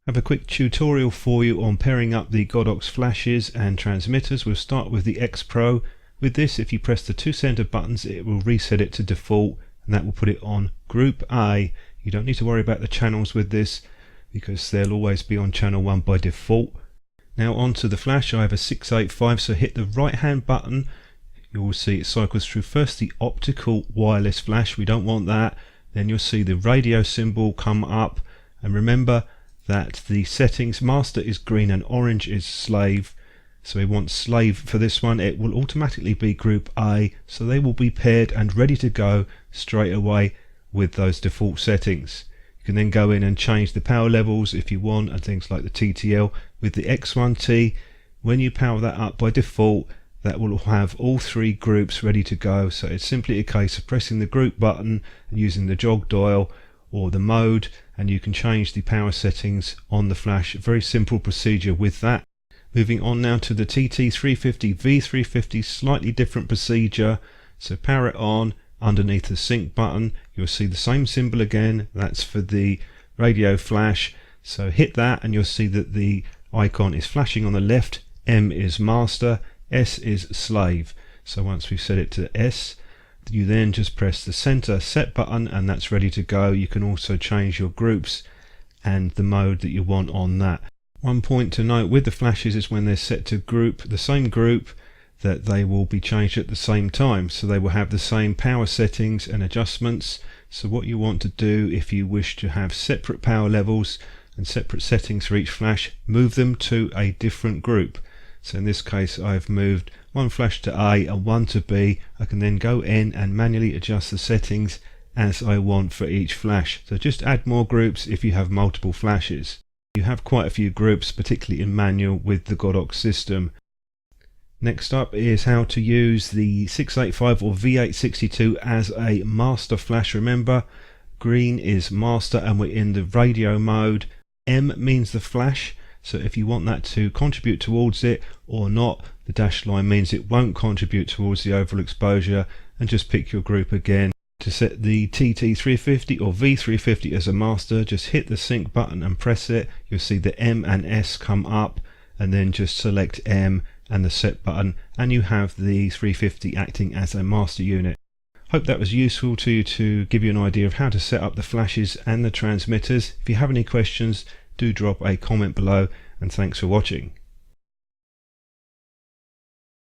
I have a quick tutorial for you on pairing up the Godox flashes and transmitters. We'll start with the Xpro. With this, if you press the two center buttons, it will reset it to default, and that will put it on Group A. You don't need to worry about the channels with this because they'll always be on channel 1 by default. Now onto the flash. I have a 685, so hit the right hand button. You will see it cycles through first the optical wireless flash. We don't want that. Then you'll see the radio symbol come up, and remember that the settings, master is green and orange is slave, so we want slave for this one. It will automatically be Group A, so they will be paired and ready to go straight away with those default settings. You can then go in and change the power levels if you want, and things like the TTL. With the X1T, when you power that up by default, that will have all three groups ready to go. So it's simply a case of pressing the group button and using the jog dial or the mode, and you can change the power settings on the flash. Very simple procedure with that. Moving on now to the TT685 V350, slightly different procedure. So power it on. Underneath the sync button you'll see the same symbol again. That's for the radio flash, so hit that and you'll see that the icon is flashing on the left. M is master, S is slave. So once we've set it to S, you then just press the center set button and that's ready to go. You can also change your groups and the mode that you want on that. One point to note with the flashes is when they're set to group, the same group, that they will be changed at the same time, so they will have the same power settings and adjustments. So what you want to do, if you wish to have separate power levels and separate settings for each flash, move them to a different group. So in this case I've moved one flash to A and one to B. I can then go in and manually adjust the settings as I want for each flash. So just add more groups if you have multiple flashes. You have quite a few groups, particularly in manual with the Godox system. Next up is how to use the 685 or V862 as a master flash. Remember, green is master and we're in the radio mode. M means the flash, so if you want that to contribute towards it or not, the dashed line means it won't contribute towards the overall exposure, and just pick your group again. To set the TT350 or V350 as a master, just hit the sync button and press it. You'll see the M and S come up, and then just select M and the set button, and you have the 350 acting as a master unit. Hope that was useful to you to give you an idea of how to set up the flashes and the transmitters. If you have any questions, do drop a comment below, and thanks for watching.